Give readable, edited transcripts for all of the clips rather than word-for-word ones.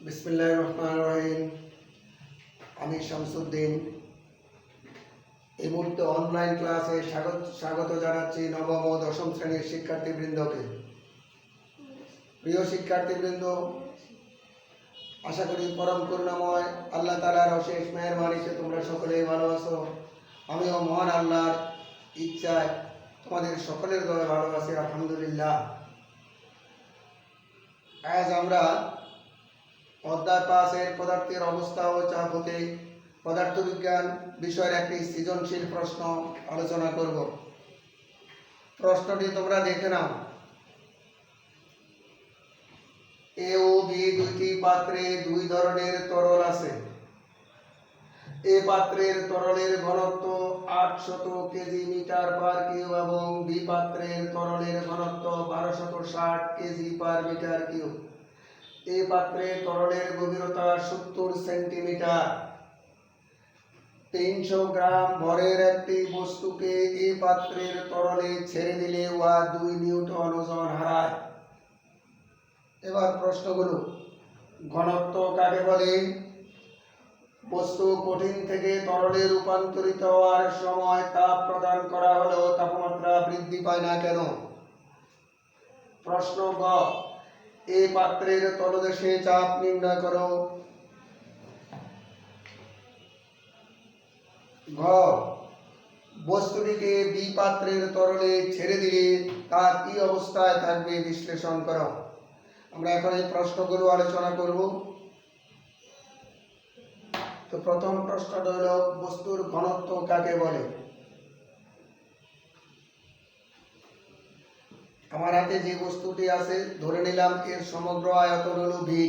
বিসমিল্লাহির রহমানির রহিম। আমি শামসুদ্দিন। এই মুহূর্তে অনলাইন ক্লাসে স্বাগত জানাচ্ছি নবম ও দশম শ্রেণীর শিক্ষার্থীবৃন্দকে। প্রিয় শিক্ষার্থীবৃন্দ, আশা করি পরম করুণাময় আল্লাহ তাআলার অশেষ মেহেরবানিতে তোমরা সকলেই ভালো আছো। আমিও মহান আল্লাহর ইচ্ছায় তোমাদের সকলের দয়ে ভালো আছি, আলহামদুলিল্লাহ। আজ আমরা অধ্যায় 5 পদার্থের অবস্থা ও চাপ হতে পদার্থবিজ্ঞান বিষয়ের একটি সৃজনশীল প্রশ্ন আলোচনা করব। প্রশ্নটি তোমরা দেখে নাও। এ ও বি দুইটি পাত্রে দুই ধরনের তরল আছে। এ পাত্রের তরলের ঘনত্ব 800 কেজি মিটার পার কিউব এবং বি পাত্রের তরলের ঘনত্ব 1260 কেজি পার মিটার কিউব। এ পাত্রে তরলের গভীরতা 70 সেন্টিমিটার। 300 গ্রাম ভরের একটি বস্তুকে এই পাত্রের তরলে ছেড়ে দিলে উহা 2 নিউটন ওজন হারায়। এবার প্রশ্নগুলো: ঘনত্ব কাকে বলে? বস্তু কঠিন থেকে তরলে রূপান্তরিত হওয়ার সময় তাপ প্রদান করা হলেও তাপমাত্রা বৃদ্ধি পায় না কেন? প্রশ্ন গ, এই পাত্রের তলদেশে চাপ নির্ণয় করো। ঘ, বস্তুটিকে বি পাত্রের তরলে ছেড়ে দিলে তা কি অবস্থায় থাকবে বিশ্লেষণ করো। আমরা এখন এই প্রশ্নগুলো আলোচনা করব। তো প্রথম প্রশ্নটা হলো, বস্তুর ঘনত্ব কাকে বলে? আমার হাতে যে বস্তুটি আছে, ধরে নিলাম এর সমগ্র আয়তন হলো ভি,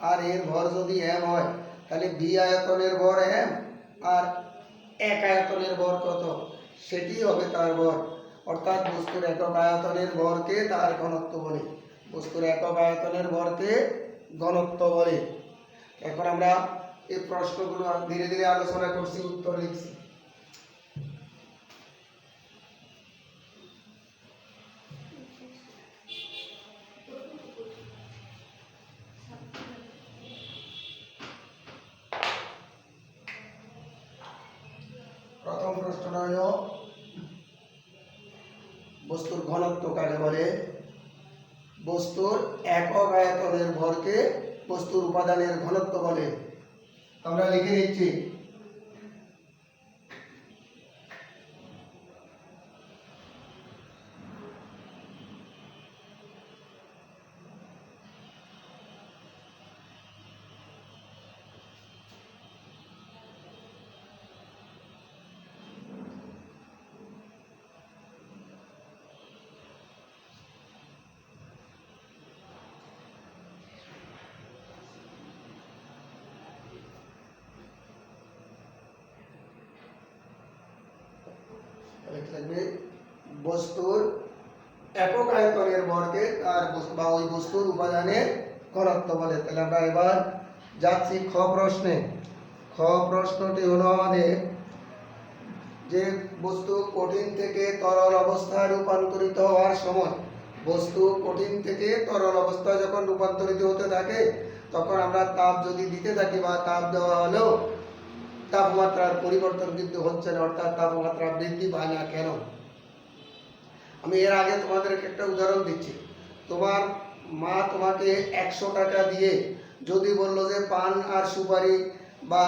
আর এর ভর যদি এম হয়, তাহলে ভি আয়তনের ভর এম, আর এক আয়তনের ভর কত, সেটি হবে তার ভর। অর্থাৎ বস্তুর একক আয়তনের ভরকে তার ঘনত্ব বলে। বস্তুর একক আয়তনের ভরকে ঘনত্ব বলে। এখন আমরা এই প্রশ্নগুলো ধীরে ধীরে আলোচনা করছি, উত্তর লিখছি। প্রথম প্রশ্নটা হলো, বস্তুর ঘনত্ব কাকে বলে? বস্তুর একক আয়তনের ভরকে বস্তুর উপাদানের ঘনত্ব বলে। আমরা লিখে নিচ্ছি। বস্তুর একক আয়তনের ভরকে তার বা ওই বস্তুর উপাদানের ঘনত্ব বলে। তাহলে আমরা এবার যাচ্ছি খ প্রশ্নে। খ প্রশ্নটি হলো আমাদের, যে বস্তু কঠিন থেকে তরল অবস্থায় রূপান্তরিত হওয়ার সময়, বস্তু কঠিন থেকে তরল অবস্থায় যখন রূপান্তরিত হতে থাকে, তখন আমরা তাপ যদি দিতে থাকি বা তাপ দেওয়া হলেও তাপমাত্রার পরিবর্তন কিন্তু হচ্ছে না, অর্থাৎ তাপমাত্রা বৃদ্ধি পায় না কেন? আমি এর আগে তোমাদেরকে একটা উদাহরণ দিচ্ছি। তোমার মা তোমাকে 100 টাকা দিয়ে যদি বললো যে পান আর সুপারি বা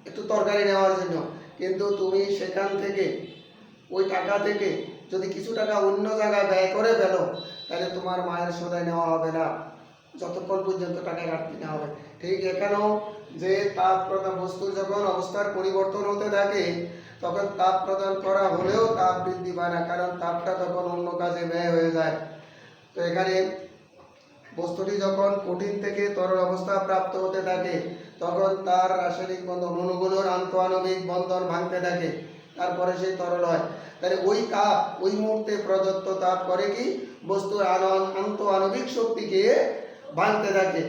একটু তরকারি নেওয়ার জন্য, কিন্তু তুমি সেখান থেকে ওই টাকা থেকে যদি কিছু টাকা অন্য জায়গায় ব্যয় করে ফেলো, তাহলে তোমার মায়ের সদায় নেওয়া হবে না, যতক্ষণ পর্যন্ত টাকা ঘাটতি না হবে। ঠিক এখানেও যে তাপ প্রদান, বস্তুর যখন অবস্থার পরিবর্তন হতে থাকে, তখন তাপ প্রদান করা হলেও তাপ বৃদ্ধি পায় না, কারণ তাপটা তখন অন্য কাজে ব্যয় হয়ে যায়। তো এখানে বস্তুটি যখন কঠিন থেকে তরল অবস্থা প্রাপ্ত হতে থাকে, তখন তার রাসায়নিক বন্ধন, অণুগুলোর আন্তঃআণবিক বন্ধন ভাঙতে থাকে, তারপরে সেই তরল হয়। তাহলে ওই তাপ, ওই মুহূর্তে প্রদত্ত তাপ করে কি, বস্তুর আন্তঃআণবিক শক্তিকে ভাঙতে থাকে,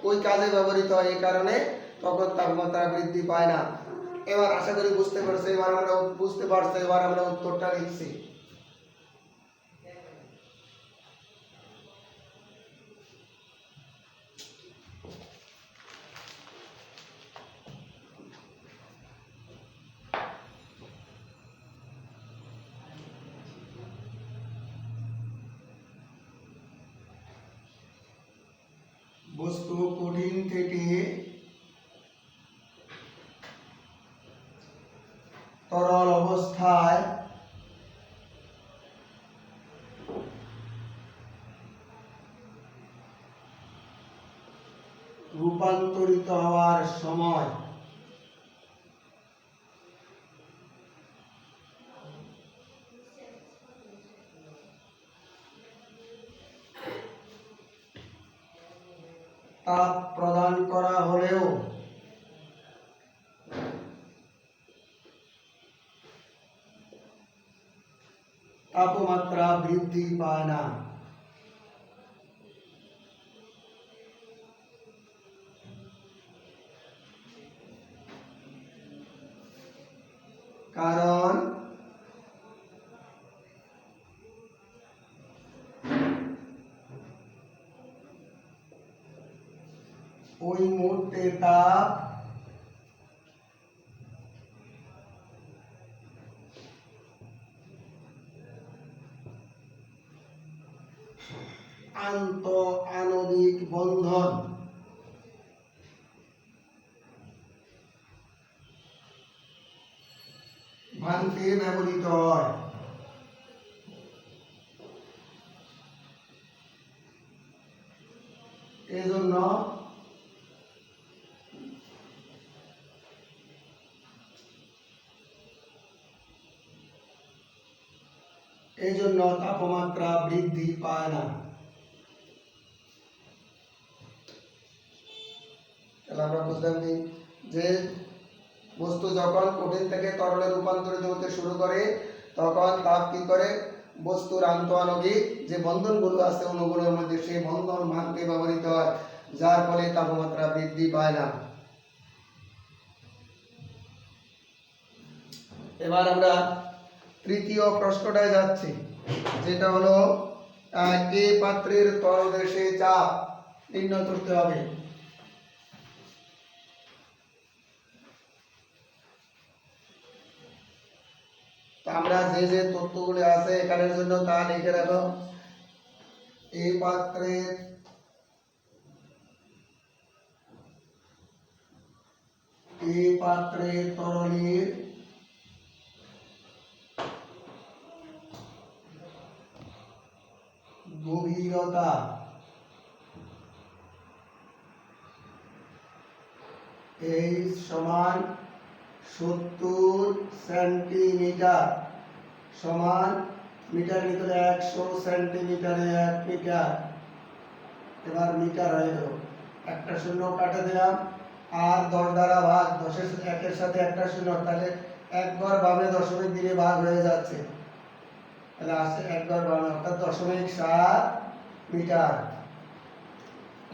ওই কাজে ব্যবহৃত হয়। এই কারণে তখন তাপমাত্রা বৃদ্ধি পায় না। এবার আশা করি বুঝতে পারছো। এবার আমরা উত্তরটা লিখছি। বস্তু কঠিন থেকে তরল অবস্থায় রূপান্তরিত হওয়ার সময় তাপ প্রদান করা হলেও তাপমাত্রা বৃদ্ধি পায় না। কারণ ওই মুহূর্তে তাপ আন্তঃআণবিক বন্ধন ভাঙতে ব্যবহৃত হয়। এজন্য তাপমাত্রা বৃদ্ধি পায় না। তাহলে আমরা বুঝলাম কি যে বস্তু যখন কঠিন থেকে তরলে রূপান্তরিত হতে শুরু করে তখন তাপ কি করে বস্তুর আন্তঃআণবিক যে বন্ধনগুলো আছে অণুগুলোর মধ্যে সেই বন্ধন ভাঙতে ব্যবহৃত হয়, যার ফলে তাপমাত্রা বৃদ্ধি পায় না। এবার আমরা তৃতীয় প্রশ্নটায় যাচ্ছি, যেটা হলো এ পাত্রের তলদেশে চাপ নির্ণয় করতে হবে। আমরা যে তথ্যগুলো আছে এখানের জন্য তা লিখে রাখো। এই পাত্রের তরলের গভীরতা সমান 70 সেন্টিমিটার সমান মিটার ভিতরে 100 সেন্টিমিটারে 1 মিটার। এবার মিটার হয়ে গেল, একটা শূন্য কাটে দিলাম আর 10 দ্বারা ভাগ, 10 এর একের সাথে একটা শূন্য, তাহলে একবার বামে দশমিক দিলে ভাগ হয়ে যাচ্ছে, তাহলে আসছে একবার বামে অর্থাৎ 0.7 মিটার।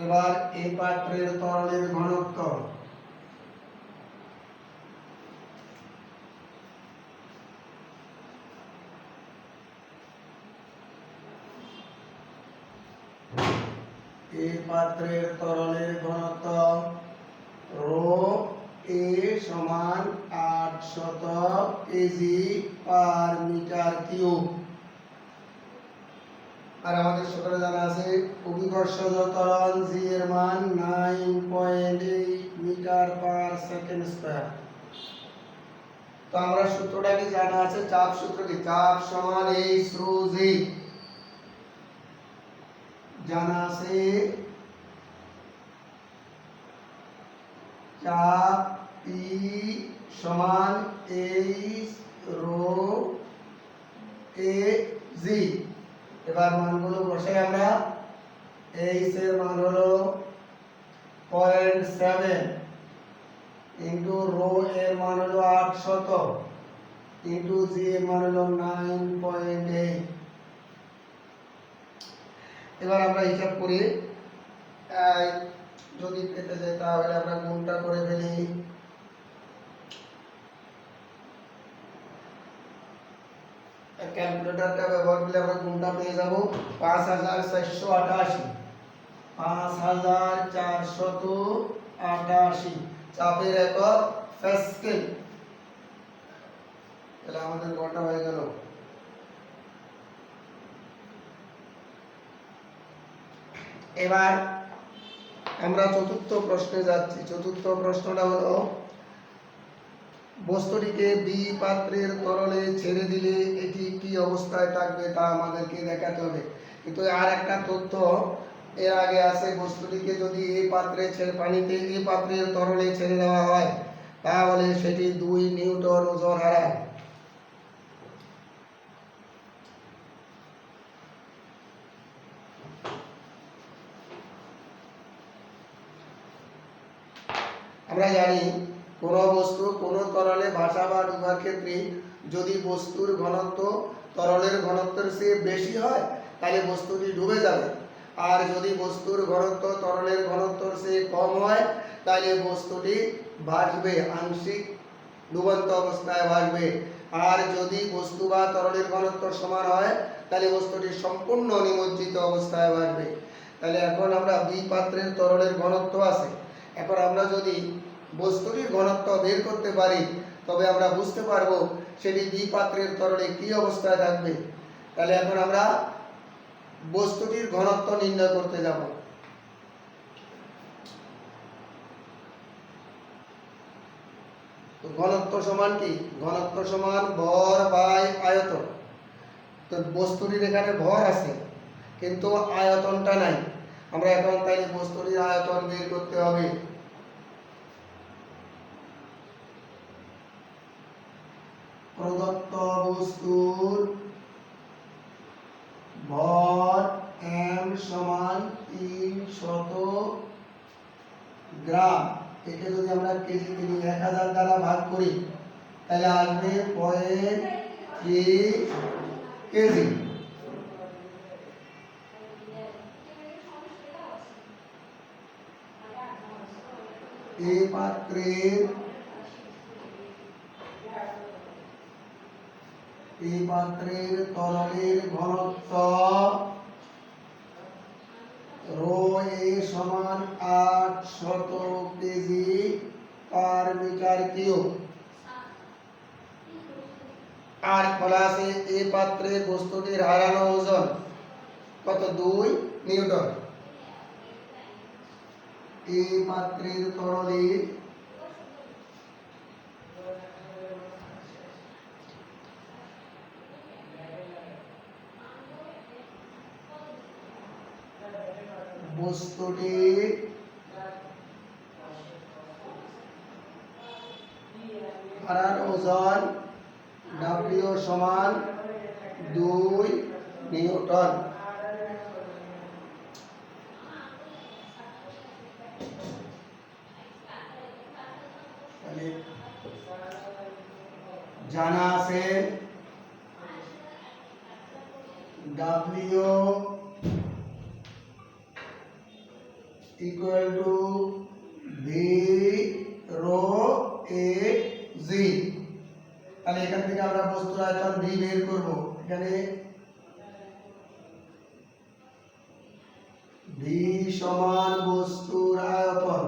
এবার এই পাত্রের তরলের ঘনত্ব এই পাত্রের তরলের ঘনত্ব রো এ সমান 800 কেজি পার মিটার কিউব। আর আমাদের সূত্রে জানা আছে অভিকর্ষজ ত্বরণ জি এর মান 9.8 মিটার পার সেকেন্ড স্কয়ার। তো আমরা সূত্রটা কি জানা আছে, চাপ সূত্র কি, চাপ সমান h রো জি জানা আছে, চাপ P সমান h রো a g। এবার মানগুলো বসাই আমরা। h এর মান হলো 0.7 ইনটু রো এর মান হলো 800 ইনটু g এর মান হলো 9.8। এবার আমরা হিসাব করি, যদি পেতে যাই তাহলে আমরা গুণটা করে ফেলি। ক্যালকুলেটরটা ব্যবহার করলে আমরা গুণটা পেয়ে যাব 5488 5488 চাপের একক প্যাসকেল। তাহলে আমাদের গড়টা হয়ে গেল। এবার আমরা চতুর্থ প্রশ্নে যাচ্ছি। চতুর্থ প্রশ্নটা হলো বস্তুটিকে বি পাত্রের তরলে ছেড়ে দিলে এটি কি অবস্থায় থাকবে তা আমাদেরকে দেখাতে হবে। কিন্তু আর একটা তথ্য এর আগে আছে, বস্তুটিকে যদি এই পাত্রে পানিতে এই পাত্রের তরলে ছেড়ে দেওয়া হয় তাহলে সেটি 2 নিউটন ওজন হারায়। আমরা জানি কোন বস্তু কোন তরলে ভাসা বা ডুবার ক্ষেত্রে যদি বস্তুর ঘনত্ব তরলের ঘনত্বের চেয়ে বেশি হয় তাহলে বস্তুটি ডুবে যাবে, আর যদি বস্তুর ঘনত্ব তরলের ঘনত্বের চেয়ে কম হয় তাহলে বস্তুটি ভাসবে, আংশিক ডুবন্ত অবস্থায় ভাসবে। আর যদি বস্তু বা তরলের ঘনত্ব সমান হয় তাহলে বস্তুটি সম্পূর্ণ নিমজ্জিত অবস্থায় ভাসবে। তাহলে এখন আমরা বি পাত্রের তরলের ঘনত্ব আছে, এখন আমরা যদি বস্তুটির ঘনত্ব বের করতে পারি তবে আমরা বুঝতে পারবো সেটি বি পাত্রের তরলে কি অবস্থায় থাকবে। তাহলে এখন আমরা বস্তুটির ঘনত্ব নির্ণয় করতে যাব। তো ঘনত্ব সমান কি? ঘনত্ব সমান ভর বাই আয়তন। তো বস্তুটির এখানে ভর আছে কিন্তু আয়তনটা নাই, আমরা এখন তাইলে বস্তুটির আয়তন বের করতে হবে। প্রদত্ত বস্তুর ভর m সমান 300 গ্রাম, একে যদি আমরা কেজি 1000 দ্বারা ভাগ করি তাহলে আসবে 0.3 কেজি। এই পাত্রের তরলের ঘনত্ব রো এ সমান 800 কেজি পার মিটার কিউব। আর বলা আছে এই পাত্রে বস্তুটির হারানো ওজন কত? 2 নিউটন। এই পাত্রের তরলের বস্তুটির হারানো ওজন W সমান 2 নিউটন। জানা আছে W equal to V rho a g। তাহলে এখান থেকে আমরা বস্তুর আয়তন V বের করব। এখানে V সমান বস্তুর আয়তন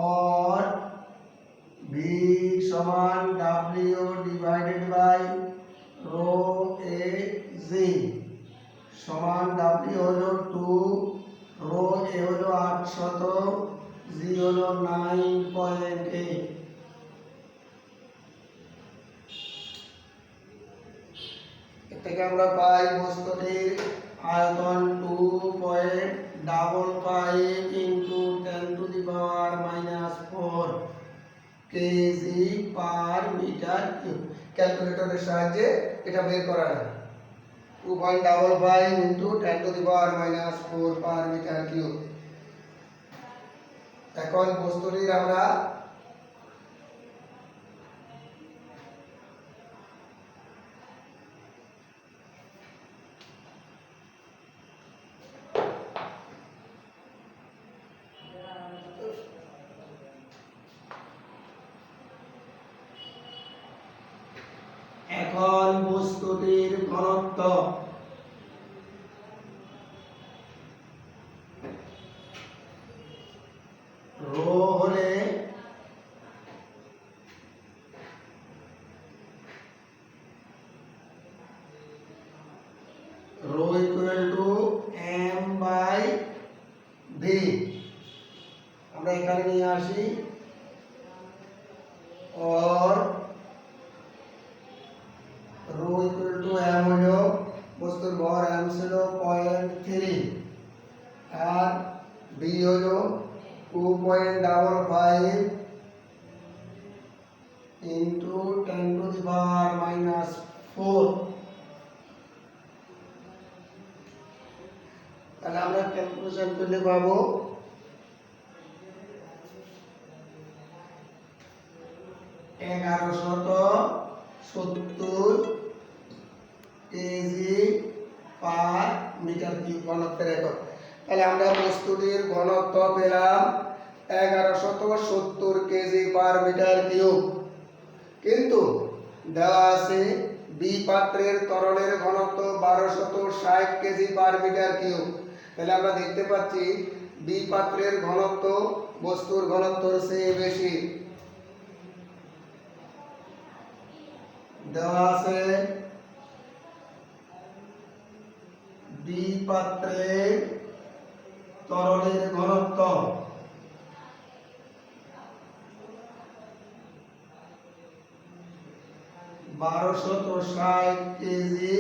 और V समान W डिवाइडेड बाय रो ए जी समान W হলো 2, রো এ হলো 800, জি হলো 9.8। এর থেকে আমরা পাই বস্তুটির আয়তন 2.55 into 10 to the power -4 KG per metre cube. ক্যালকুলেটরের সাহায্যে এটা বের করা যায়। 2.55 into 10 to the power -4 per metre cube. এখন বস্তুটির আমরা এখন বস্তুটির ঘনত্ব রো হলে করলে পাবো 1170 কেজি পার মিটার কিউব ঘনত্বের একক। তাহলে আমরা বস্তুটির ঘনত্ব পেলাম 1170 কেজি পার মিটার কিউব, কিন্তু দেওয়া আছে বি পাত্রের তরলের ঘনত্ব 1260 কেজি পার মিটার কিউব। তাহলে আমরা দেখতে পাচ্ছি বি পাত্রের ঘনত্ব বস্তুর ঘনত্বের চেয়ে বেশি। দেওয়া আছে বি পাত্রের তরলের ঘনত্ব 1260 কেজি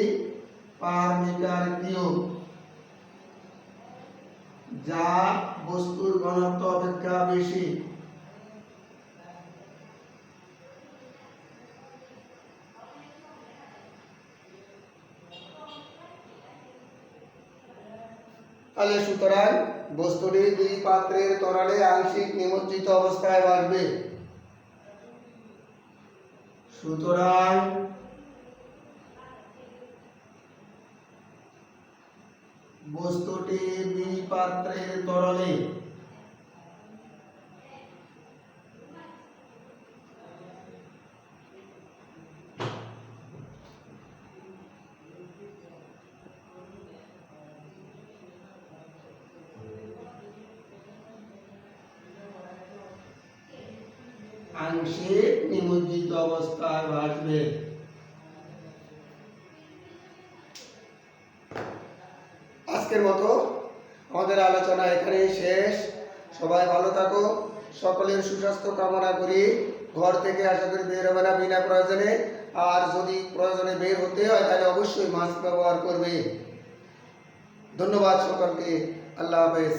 পার মিটার কিউব, যা বস্তুর ঘনত্ব অপেক্ষা বেশি। তাহলে সুতরাং বস্তুটি দুই পাত্রের তরলে আংশিক নিমজ্জিত অবস্থায় ভাসবে। সুতরাং বস্তুটি দুই পাত্রের তরলে আংশিক নিমজ্জিত অবস্থায় ভাসবে। আজকের মতো আমাদের আলোচনা এখানেই শেষ। সবাই ভালো থাকো, সকলের সুস্বাস্থ্য কামনা করি। ঘর থেকে আশা করি বের হবে না বিনা প্রয়োজনে, আর যদি প্রয়োজনে বের হতে হয় তাহলে অবশ্যই মাস্ক ব্যবহার করবে। ধন্যবাদ সকলকে। আল্লাহ হাফেজ।